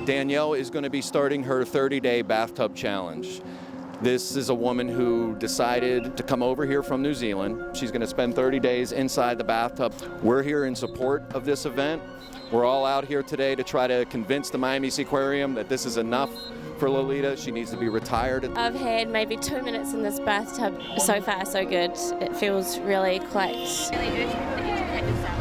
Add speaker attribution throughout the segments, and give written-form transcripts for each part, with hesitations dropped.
Speaker 1: Danielle is going to be starting her 30-day bathtub challenge. This is a woman who decided to come over here from New Zealand. She's going to spend 30 days inside the bathtub. We're here in support of this event. We're all out here today to try to convince the Miami Seaquarium that this is enough for Lolita. She needs to be retired.
Speaker 2: I've had maybe 2 minutes in this bathtub. So far, so good. It feels really quite... Really urge people to educate themselves.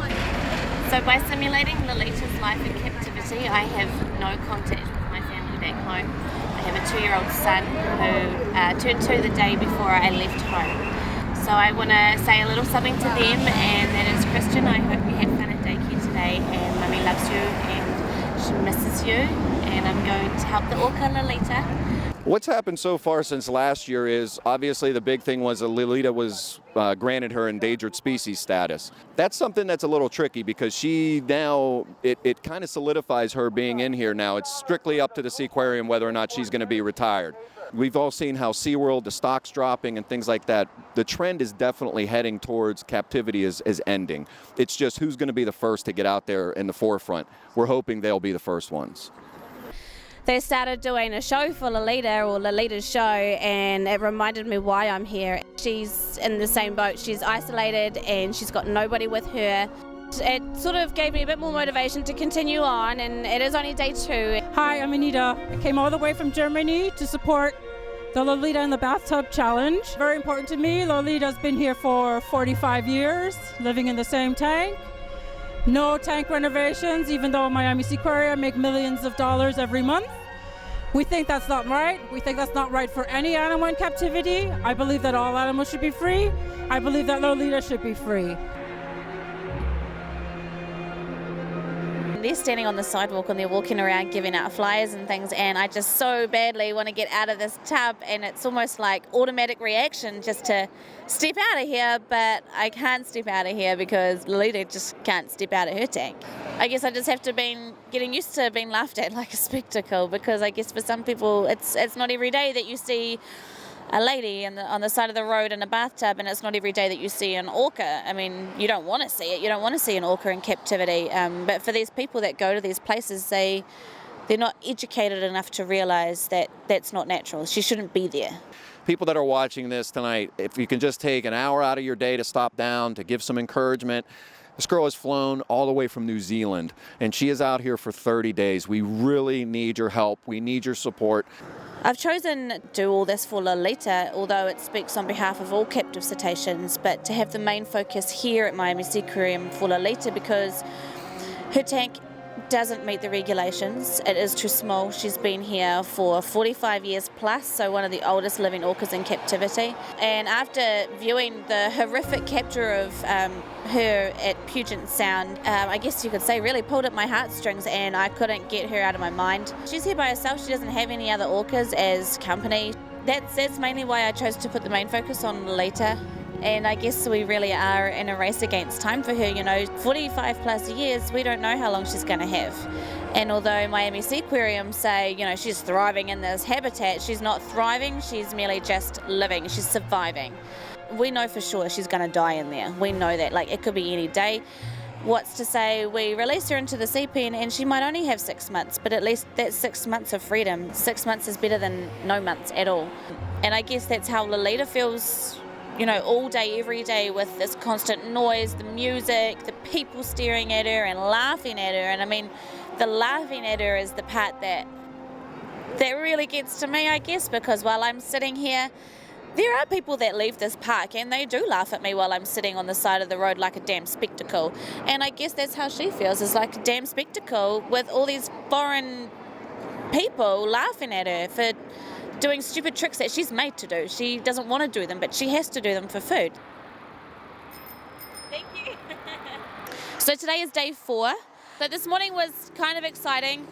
Speaker 2: So by simulating Lolita's life in captivity, I have no contact with my family back home. I have a 2-year-old son who turned 2 the day before I left home. So I want to say a little something to them, and that is, Christian, I hope you had fun at daycare today, and Mummy loves you and she misses you, and I'm going to help the Orca Lolita.
Speaker 1: What's happened so far since last year is, obviously the big thing was that Lolita was granted her endangered species status. That's something that's a little tricky because she now, it kind of solidifies her being in here now. It's strictly up to the Seaquarium whether or not she's going to be retired. We've all seen how SeaWorld, the stock's dropping and things like that. The trend is definitely heading towards captivity is ending. It's just who's going to be the first to get out there in the forefront. We're hoping they'll be the first ones.
Speaker 2: They started doing a show for Lolita, or Lolita's show, and it reminded me why I'm here. She's in the same boat. She's isolated and she's got nobody with her. It sort of gave me a bit more motivation to continue on, and it is only day 2.
Speaker 3: Hi, I'm Anita. I came all the way from Germany to support the Lolita in the Bathtub Challenge. Very important to me. Lolita's been here for 45 years, living in the same tank. No tank renovations, even though Miami Seaquarium make millions of dollars every month. We think that's not right. We think that's not right for any animal in captivity. I believe that all animals should be free. I believe that Lolita should be free.
Speaker 2: They're standing on the sidewalk and they're walking around giving out flyers and things, and I just so badly want to get out of this tub, and it's almost like automatic reaction just to step out of here, but I can't step out of here because Lolita just can't step out of her tank. I guess I just have to be getting used to being laughed at like a spectacle, because I guess for some people it's not every day that you see a lady on the side of the road in a bathtub, and it's not every day that you see an orca. I mean, you don't want to see it. You don't want to see an orca in captivity. But for these people that go to these places, they're not educated enough to realize that that's not natural. She shouldn't be there.
Speaker 1: People that are watching this tonight, if you can just take an hour out of your day to stop down, to give some encouragement. This girl has flown all the way from New Zealand, and she is out here for 30 days. We really need your help. We need your support.
Speaker 2: I've chosen to do all this for Lolita, although it speaks on behalf of all captive cetaceans, but to have the main focus here at Miami Seaquarium for Lolita because her tank doesn't meet the regulations. It is too small. She's been here for 45 years plus, so one of the oldest living orcas in captivity. And after viewing the horrific capture of her at Puget Sound, I guess you could say really pulled at my heartstrings, and I couldn't get her out of my mind. She's here by herself. She doesn't have any other orcas as company. That's mainly why I chose to put the main focus on Lolita. And I guess we really are in a race against time for her. 45 plus years, we don't know how long she's going to have. And although Miami Seaquarium say, she's thriving in this habitat, she's not thriving, she's merely just living, she's surviving. We know for sure she's going to die in there. We know that, it could be any day. What's to say we release her into the sea pen and she might only have 6 months, but at least that's 6 months of freedom. 6 months is better than no months at all. And I guess that's how Lolita feels, all day, every day, with this constant noise, the music, the people staring at her and laughing at her. And I mean, the laughing at her is the part that really gets to me, I guess, because while I'm sitting here, there are people that leave this park and they do laugh at me while I'm sitting on the side of the road like a damn spectacle. And I guess that's how she feels, is like a damn spectacle with all these foreign people laughing at her for doing stupid tricks that she's made to do. She doesn't want to do them, but she has to do them for food. Thank you. So today is day 4. So this morning was kind of exciting.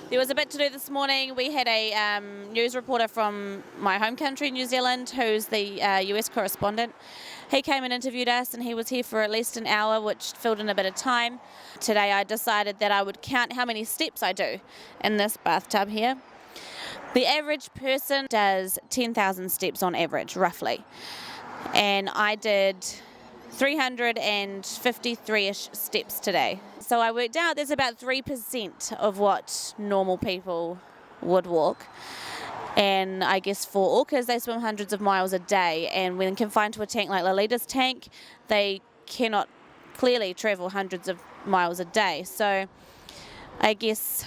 Speaker 2: There was a bit to do this morning. We had a news reporter from my home country, New Zealand, who's the US correspondent. He came and interviewed us, and he was here for at least an hour, which filled in a bit of time. Today I decided that I would count how many steps I do in this bathtub here. The average person does 10,000 steps on average, roughly. And I did 353-ish steps today. So I worked out there's about 3% of what normal people would walk. And I guess for orcas, they swim hundreds of miles a day. And when confined to a tank like Lolita's tank, they cannot clearly travel hundreds of miles a day. So I guess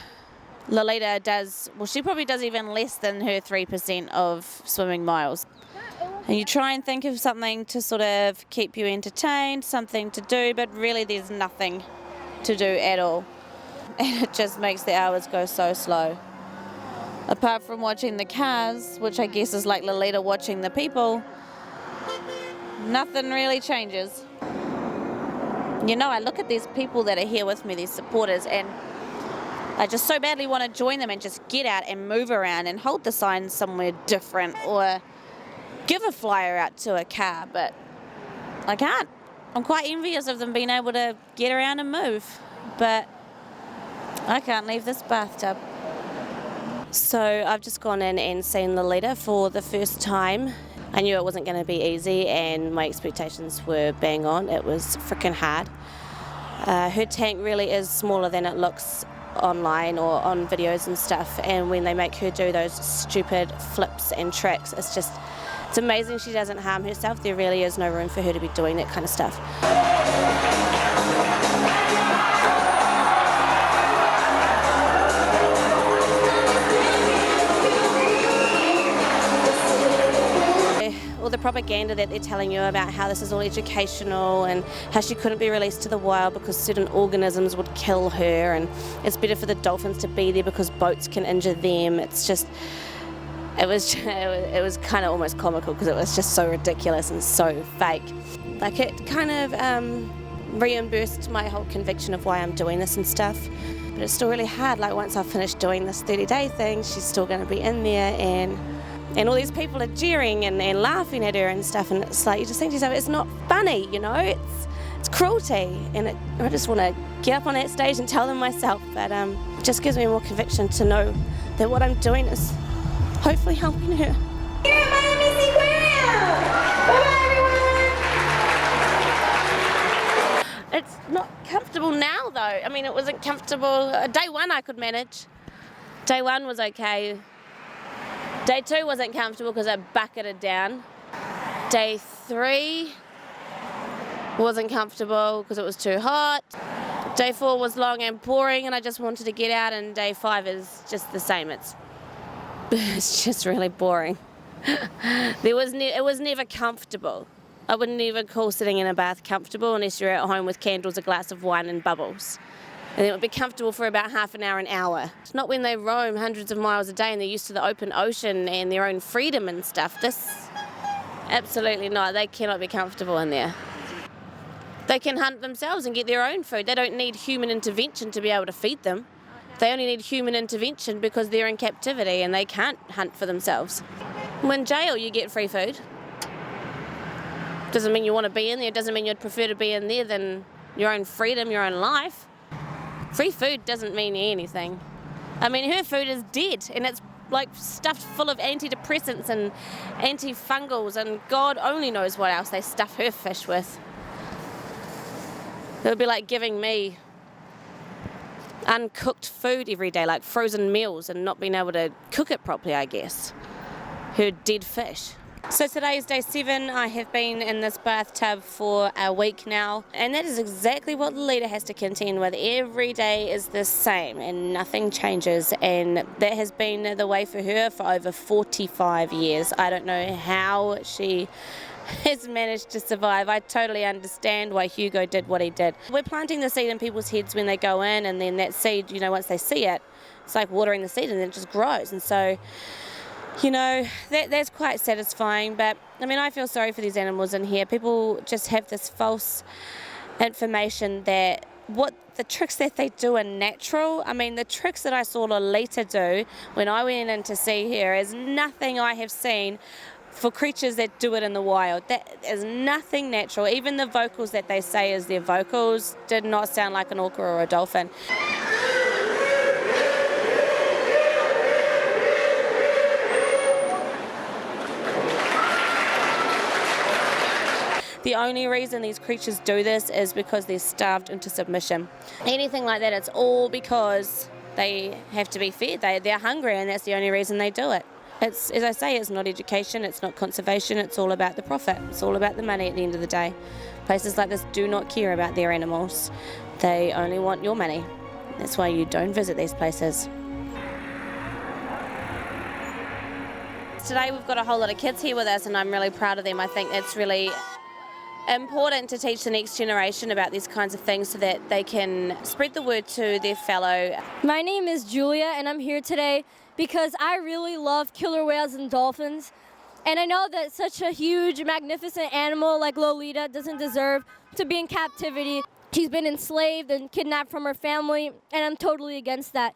Speaker 2: Lolita does, well, she probably does even less than her 3% of swimming miles. And you try and think of something to sort of keep you entertained, something to do, but really there's nothing to do at all. And it just makes the hours go so slow. Apart from watching the cars, which I guess is like Lolita watching the people, nothing really changes. You know, I look at these people that are here with me, these supporters, and I just so badly want to join them and just get out and move around and hold the sign somewhere different or give a flyer out to a car, but I can't. I'm quite envious of them being able to get around and move, but I can't leave this bathtub. So I've just gone in and seen Lolita for the first time. I knew it wasn't going to be easy and my expectations were bang on. It was freaking hard. Her tank really is smaller than it looks online or on videos and stuff, and when they make her do those stupid flips and tricks, it's amazing she doesn't harm herself. There really is no room for her to be doing that kind of stuff. All the propaganda that they're telling you about how this is all educational and how she couldn't be released to the wild because certain organisms would kill her, and it's better for the dolphins to be there because boats can injure them. It was kind of almost comical because it was just so ridiculous and so fake. Like, it kind of reimbursed my whole conviction of why I'm doing this and stuff, but it's still really hard. Like, once I've finished doing this 30-day thing, she's still going to be in there, and all these people are jeering and laughing at her and stuff, and it's like, you just think to yourself, it's not funny, you know, it's cruelty, and I just want to get up on that stage and tell them myself, but it just gives me more conviction to know that what I'm doing is hopefully helping her.
Speaker 4: Here at Miami Aquarium! Bye-bye, everyone!
Speaker 2: It's not comfortable now, though. I mean, it wasn't comfortable. Day one I could manage. Day one was okay. Day two wasn't comfortable because I bucketed down. Day three wasn't comfortable because it was too hot. Day four was long and boring and I just wanted to get out, and day five is just the same. It's just really boring. It was never comfortable. I wouldn't even call sitting in a bath comfortable unless you're at home with candles, a glass of wine and bubbles. And it would be comfortable for about half an hour, an hour. It's not when they roam hundreds of miles a day and they're used to the open ocean and their own freedom and stuff. Absolutely not. They cannot be comfortable in there. They can hunt themselves and get their own food. They don't need human intervention to be able to feed them. They only need human intervention because they're in captivity and they can't hunt for themselves. In jail, you get free food. Doesn't mean you want to be in there. Doesn't mean you'd prefer to be in there than your own freedom, your own life. Free food doesn't mean anything. I mean, her food is dead, and it's like stuffed full of antidepressants and antifungals, and God only knows what else they stuff her fish with. It would be like giving me uncooked food every day, like frozen meals, and not being able to cook it properly, I guess. Her dead fish. So today is day 7. I have been in this bathtub for a week now, and that is exactly what Lolita has to contend with. Every day is the same and nothing changes, and that has been the way for her for over 45 years. I don't know how she has managed to survive. I totally understand why Hugo did what he did. We're planting the seed in people's heads when they go in, and then that seed, you know, once they see it, it's like watering the seed and then it just grows. And so, you know, that's quite satisfying. But I mean, I feel sorry for these animals in here. People just have this false information that what the tricks that they do are natural. I mean, the tricks that I saw Lolita do when I went in to see her is nothing I have seen for creatures that do it in the wild. That is nothing natural. Even the vocals that they say is their vocals did not sound like an orca or a dolphin. The only reason these creatures do this is because they're starved into submission. Anything like that, it's all because they have to be fed. They're hungry, and that's the only reason they do it. It's, as I say, it's not education, it's not conservation, it's all about the profit. It's all about the money at the end of the day. Places like this do not care about their animals. They only want your money. That's why you don't visit these places. Today we've got a whole lot of kids here with us, and I'm really proud of them. I think it's really important to teach the next generation about these kinds of things so that they can spread the word to their fellow.
Speaker 5: My name is Julia, and I'm here today because I really love killer whales and dolphins. And I know that such a huge, magnificent animal like Lolita doesn't deserve to be in captivity. She's been enslaved and kidnapped from her family, and I'm totally against that.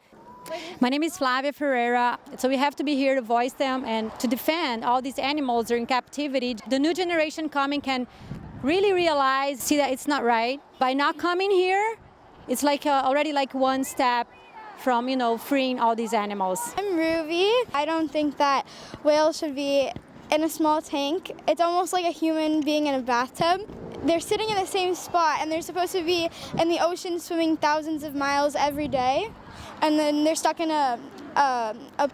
Speaker 6: My name is Flavia Ferreira. So we have to be here to voice them and to defend all these animals that are in captivity. The new generation coming can really realize, see that it's not right. By not coming here, it's like already like one step from, freeing all these animals.
Speaker 7: I'm Ruby. I don't think that whales should be in a small tank. It's almost like a human being in a bathtub. They're sitting in the same spot, and they're supposed to be in the ocean swimming thousands of miles every day, and then they're stuck in a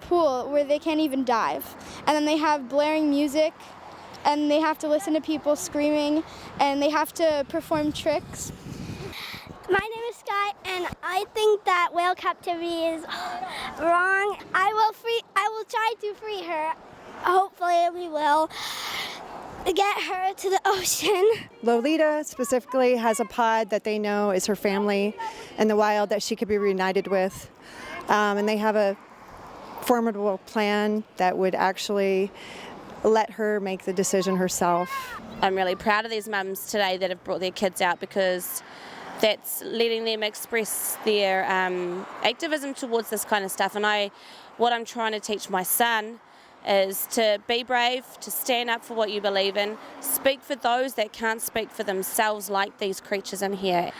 Speaker 7: pool where they can't even dive. And then they have blaring music, and they have to listen to people screaming, and they have to perform tricks.
Speaker 8: My name is Sky, and I think that whale captivity is wrong. I will try to free her. Hopefully we will get her to the ocean.
Speaker 9: Lolita specifically has a pod that they know is her family in the wild that she could be reunited with. And they have a formidable plan that would actually let her make the decision herself.
Speaker 2: I'm really proud of these mums today that have brought their kids out, because that's letting them express their activism towards this kind of stuff. And what I'm trying to teach my son is to be brave, to stand up for what you believe in, speak for those that can't speak for themselves, like these creatures in here.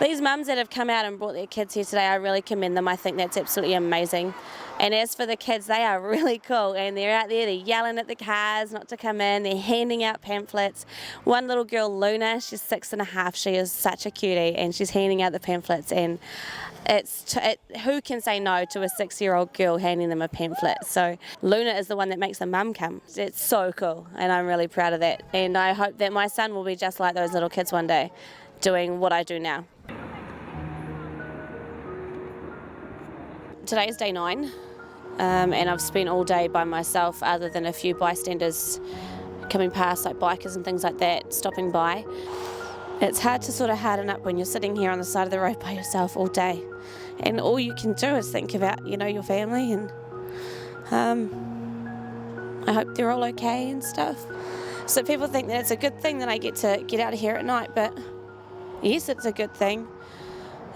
Speaker 2: These mums that have come out and brought their kids here today, I really commend them. I think that's absolutely amazing. And as for the kids, they are really cool, and they're out there, they're yelling at the cars not to come in, they're handing out pamphlets. One little girl, Luna, she's 6.5, she is such a cutie, and she's handing out the pamphlets, and who can say no to a 6-year-old girl handing them a pamphlet? So Luna is the one that makes the mum come. It's so cool, and I'm really proud of that. And I hope that my son will be just like those little kids one day, doing what I do now. Today's day 9, and I've spent all day by myself, other than a few bystanders coming past, like bikers and things like that, stopping by. It's hard to sort of harden up when you're sitting here on the side of the road by yourself all day, and all you can do is think about, your family, and I hope they're all okay and stuff. So people think that it's a good thing that I get to get out of here at night, but yes, it's a good thing.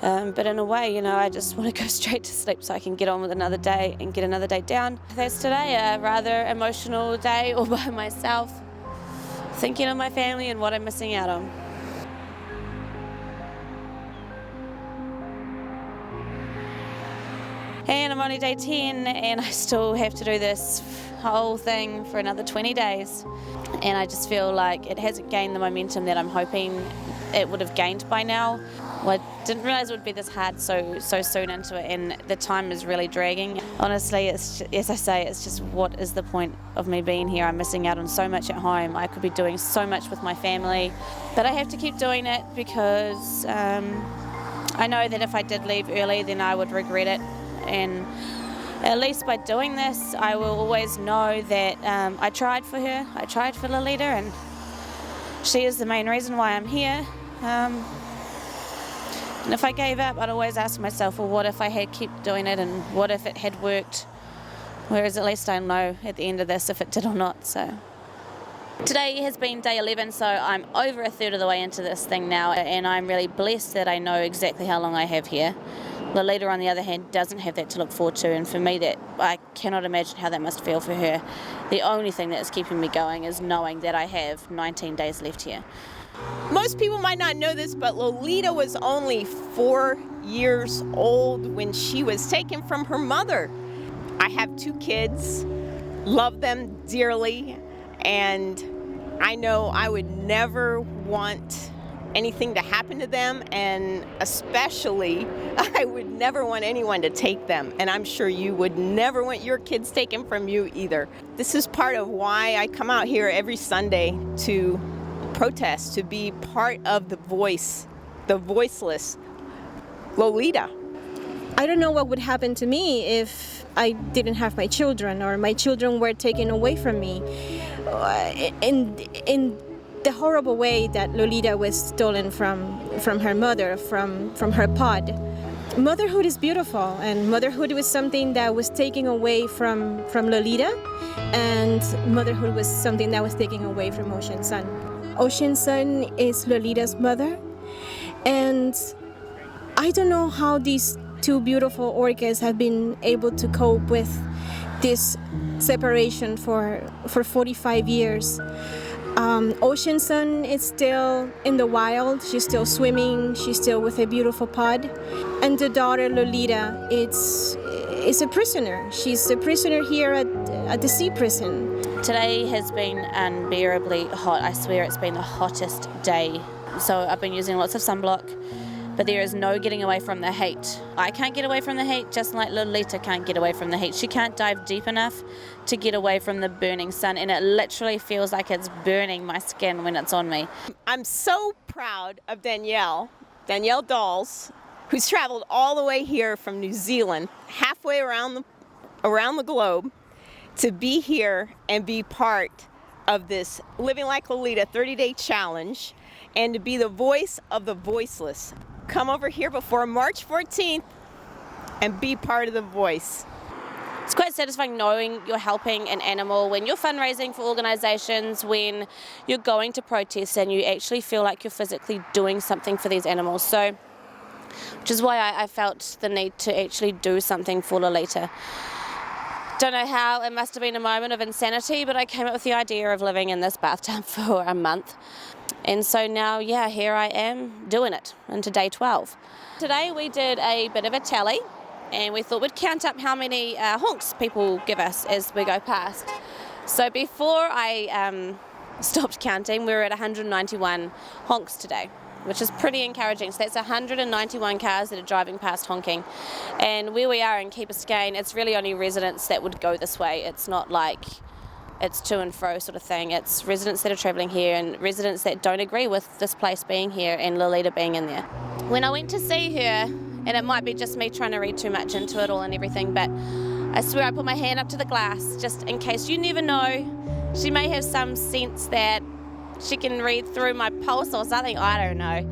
Speaker 2: But in a way, I just want to go straight to sleep so I can get on with another day and get another day down. That's today, a rather emotional day all by myself, thinking of my family and what I'm missing out on. And I'm only day 10, and I still have to do this whole thing for another 20 days. And I just feel like it hasn't gained the momentum that I'm hoping it would have gained by now. Well, I didn't realise it would be this hard so soon into it, and the time is really dragging. Honestly, as I say, it's just, what is the point of me being here? I'm missing out on so much at home. I could be doing so much with my family, but I have to keep doing it because I know that if I did leave early, then I would regret it. And at least by doing this, I will always know that I tried for her, I tried for Lolita, and she is the main reason why I'm here. And if I gave up, I'd always ask myself, well, what if I had kept doing it, and what if it had worked? Whereas at least I know at the end of this if it did or not. So today has been day 11, so I'm over a third of the way into this thing now, and I'm really blessed that I know exactly how long I have here. Lolita, on the other hand, doesn't have that to look forward to, and for me, that I cannot imagine how that must feel for her. The only thing that is keeping me going is knowing that I have 19 days left here.
Speaker 10: Most people might not know this, but Lolita was only 4 years old when she was taken from her mother. I have 2 kids, love them dearly, and I know I would never want anything to happen to them, and especially I would never want anyone to take them, and I'm sure you would never want your kids taken from you either. This is part of why I come out here every Sunday to protest, to be part of the voiceless Lolita.
Speaker 11: I don't know what would happen to me if I didn't have my children, or my children were taken away from me in the horrible way that Lolita was stolen from her mother, from her pod. Motherhood is beautiful, and motherhood was something that was taken away from Lolita, and motherhood was something that was taken away from Ocean Sun. Ocean Sun is Lolita's mother, and I don't know how these two beautiful orcas have been able to cope with this separation for 45 years. Ocean Sun is still in the wild. She's still swimming. She's still with a beautiful pod. And the daughter, Lolita, is a prisoner. She's a prisoner here at the sea prison.
Speaker 2: Today has been unbearably hot. I swear it's been the hottest day. So I've been using lots of sunblock, but there is no getting away from the heat. I can't get away from the heat, just like Lolita can't get away from the heat. She can't dive deep enough to get away from the burning sun, and it literally feels like it's burning my skin when it's on me.
Speaker 10: I'm so proud of Danielle Dalls, who's traveled all the way here from New Zealand, halfway around the globe, to be here and be part of this Living Like Lolita 30-day challenge, and to be the voice of the voiceless. Come over here before March 14th and be part of the voice.
Speaker 2: It's quite satisfying knowing you're helping an animal when you're fundraising for organisations, when you're going to protest and you actually feel like you're physically doing something for these animals. So, which is why I felt the need to actually do something for Lolita. Don't know how, it must have been a moment of insanity, but I came up with the idea of living in this bathtub for a month. And so now, yeah, here I am doing it into day 12. Today we did a bit of a tally, and we thought we'd count up how many honks people give us as we go past. So before I stopped counting, we were at 191 honks today, which is pretty encouraging. So that's 191 cars that are driving past honking. And where we are in Key Biscayne, it's really only residents that would go this way. It's not like it's to and fro sort of thing. It's residents that are travelling here and residents that don't agree with this place being here and Lolita being in there. When I went to see her, and it might be just me trying to read too much into it all and everything, but I swear I put my hand up to the glass just in case. You never know. She may have some sense that she can read through my pulse or something, I don't know.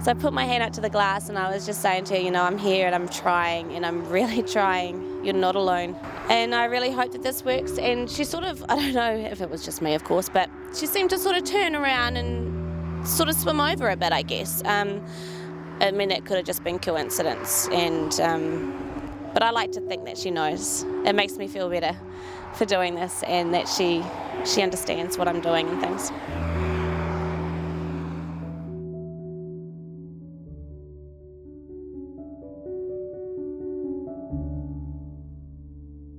Speaker 2: So I put my hand up to the glass and I was just saying to her, you know, I'm here and I'm trying and I'm really trying. You're not alone. And I really hope that this works. And she sort of, I don't know if it was just me, of course, but she seemed to sort of turn around and sort of swim over a bit, I guess. I mean, it could have just been coincidence. But I like to think that she knows. It makes me feel better for doing this and that she understands what I'm doing and things.